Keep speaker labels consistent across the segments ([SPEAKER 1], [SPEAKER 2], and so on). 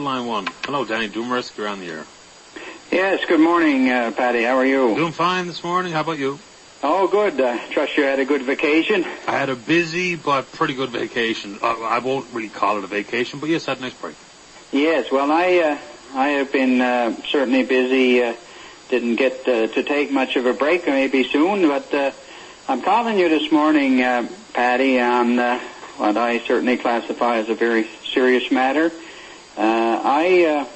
[SPEAKER 1] Line 1. Hello, Danny Dumaresque. You're on the air.
[SPEAKER 2] Yes, good morning, Paddy. How are you?
[SPEAKER 1] Doing fine this morning. How about you?
[SPEAKER 2] Oh, good. Trust you had a good vacation.
[SPEAKER 1] I had a busy but pretty good vacation. I won't really call it a vacation, but yes, I had a nice break.
[SPEAKER 2] Yes, well, I have been certainly busy. Didn't get to take much of a break, maybe soon, but I'm calling you this morning, Paddy, on what I certainly classify as a very serious matter. I,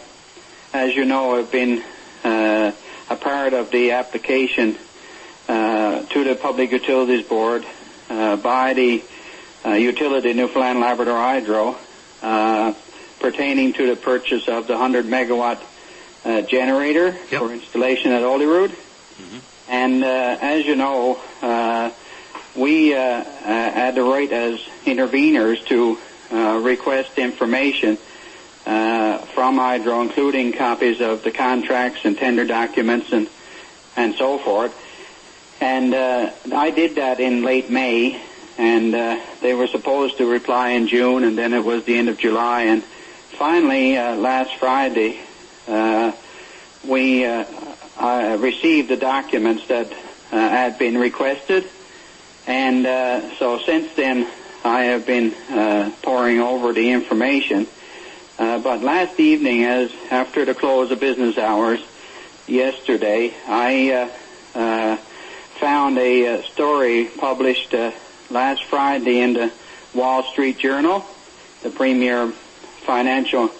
[SPEAKER 2] as you know, have been a part of the application to the Public Utilities Board by the utility Newfoundland Labrador Hydro pertaining to the purchase of the 100-megawatt generator for installation at Holyrood. Mm-hmm. And as you know, we had the right as interveners to request information from Hydro, including copies of the contracts and tender documents and so forth. And I did that in late May, and they were supposed to reply in June, and then it was the end of July. And finally, last Friday, we received the documents that had been requested. And so since then, I have been poring over the information. But last evening, after the close of business hours yesterday, I found a story published last Friday in the Wall Street Journal, the premier financial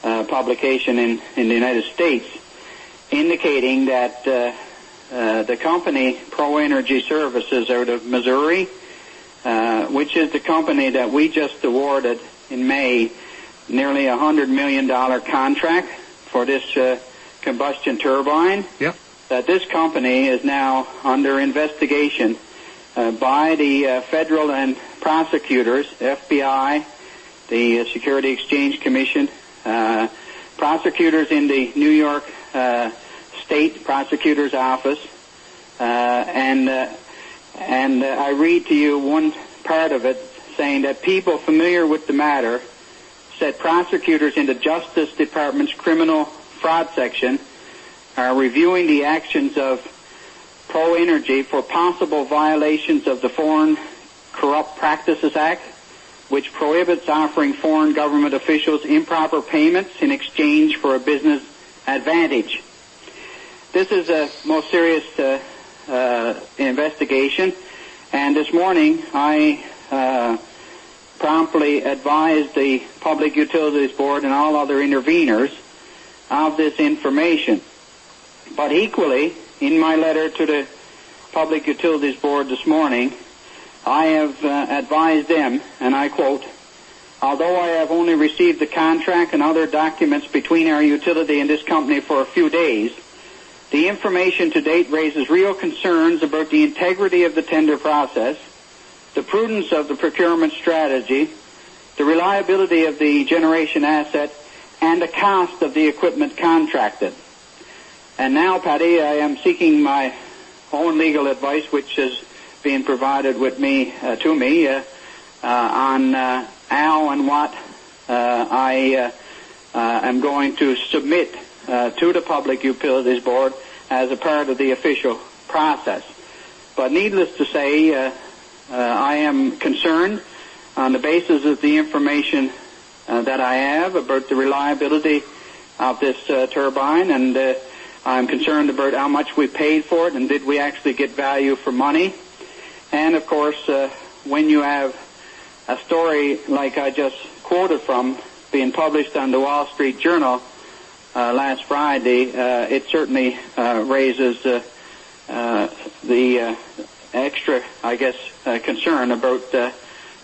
[SPEAKER 2] publication in the United States, indicating that the company Pro Energy Services out of Missouri, which is the company that we just awarded in May nearly $100 million contract for this combustion turbine.
[SPEAKER 1] Yep.
[SPEAKER 2] That this company is now under investigation by the federal and prosecutors, FBI, the Security Exchange Commission, prosecutors in the New York State Prosecutor's Office, and I read to you one part of it saying that people familiar with the matter said prosecutors in the Justice Department's criminal fraud section are reviewing the actions of Pro Energy for possible violations of the Foreign Corrupt Practices Act, which prohibits offering foreign government officials improper payments in exchange for a business advantage. This is a most serious investigation, and this morning I promptly advised the Public Utilities Board and all other interveners of this information. But equally, in my letter to the Public Utilities Board this morning, I have advised them, and I quote, "Although I have only received the contract and other documents between our utility and this company for a few days, the information to date raises real concerns about the integrity of the tender process, the prudence of the procurement strategy, the reliability of the generation asset, and the cost of the equipment contracted. And now, Paddy, I am seeking my own legal advice, which is being provided to me on how and what I am going to submit to the Public Utilities Board as a part of the official process. But needless to say, I am concerned on the basis of the information that I have about the reliability of this turbine, and I'm concerned about how much we paid for it and did we actually get value for money. And, of course, when you have a story like I just quoted from being published on the Wall Street Journal last Friday, it certainly raises the extra, I guess, concern about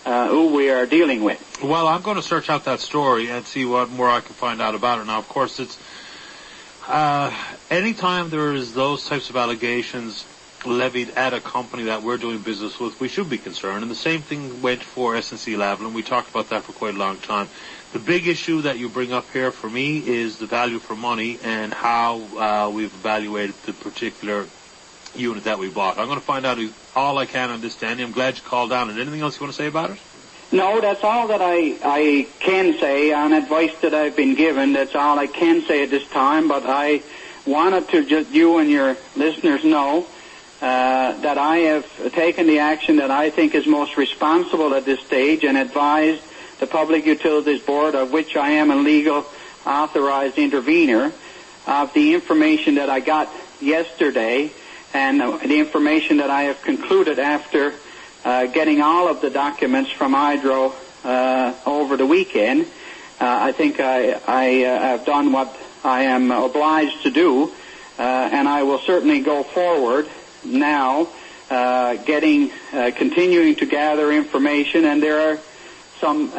[SPEAKER 2] who we are dealing with.
[SPEAKER 1] Well, I'm going to search out that story and see what more I can find out about it. Now, of course, it's anytime there is those types of allegations levied at a company that we're doing business with, we should be concerned. And the same thing went for SNC Lavalin. We talked about that for quite a long time. The big issue that you bring up here for me is the value for money and how we've evaluated the particular unit that we bought. I'm going to find out all I can on this, Danny. I'm glad you called down. And anything else you want to say about it?
[SPEAKER 2] No, that's all that I can say on advice that I've been given. That's all I can say at this time, but I wanted to just you and your listeners know that I have taken the action that I think is most responsible at this stage and advised the Public Utilities Board, of which I am a legal authorized intervener, of the information that I got yesterday and the information that I have concluded after getting all of the documents from Hydro over the weekend. I think I have done what I am obliged to do, and I will certainly go forward now, continuing to gather information, and there are some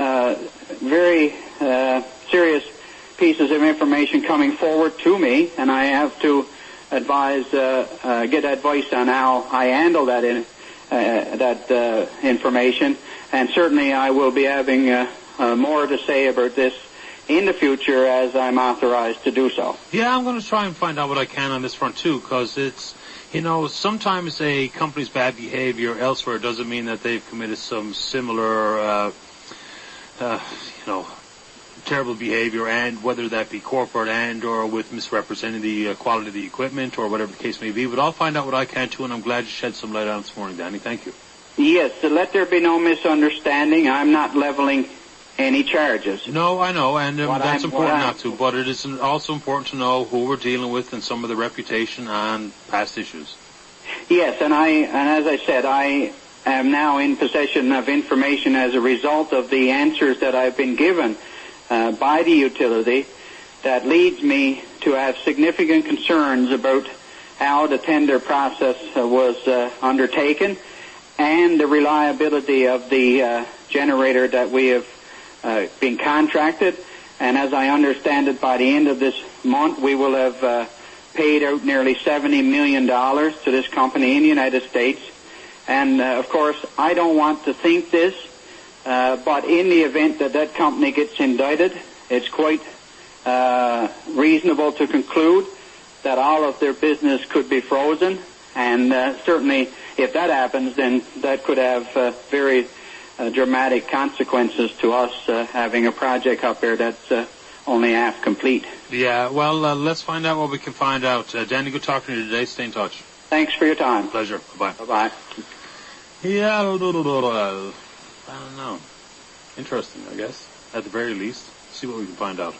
[SPEAKER 2] very serious pieces of information coming forward to me, and I have to get advice on how I handle that information, and certainly I will be having more to say about this in the future as I'm authorized to do so.
[SPEAKER 1] Yeah, I'm going to try and find out what I can on this front too, because it's, sometimes a company's bad behavior elsewhere doesn't mean that they've committed some similar, terrible behavior, and whether that be corporate and or with misrepresenting the quality of the equipment or whatever the case may be. But I'll find out what I can too, and I'm glad you shed some light on it this morning, Danny. Thank you.
[SPEAKER 2] Yes, let there be no misunderstanding. I'm not leveling any charges.
[SPEAKER 1] No, I know, and that's important not to, but it is also important to know who we're dealing with and some of the reputation and past issues.
[SPEAKER 2] Yes, and as I said, I am now in possession of information as a result of the answers that I've been given by the utility that leads me to have significant concerns about how the tender process was undertaken and the reliability of the generator that we have been contracted. And as I understand it, by the end of this month, we will have paid out nearly $70 million to this company in the United States. And, of course, I don't want to think this, but in the event that that company gets indicted, it's quite reasonable to conclude that all of their business could be frozen. And certainly, if that happens, then that could have very dramatic consequences to us having a project up there that's only half complete.
[SPEAKER 1] Yeah, well, let's find out what we can find out. Danny, good talking to you today. Stay in touch.
[SPEAKER 2] Thanks for your time.
[SPEAKER 1] Pleasure. Bye-bye.
[SPEAKER 2] Bye-bye.
[SPEAKER 1] Yeah, I don't know. Interesting, I guess, at the very least. See what we can find out.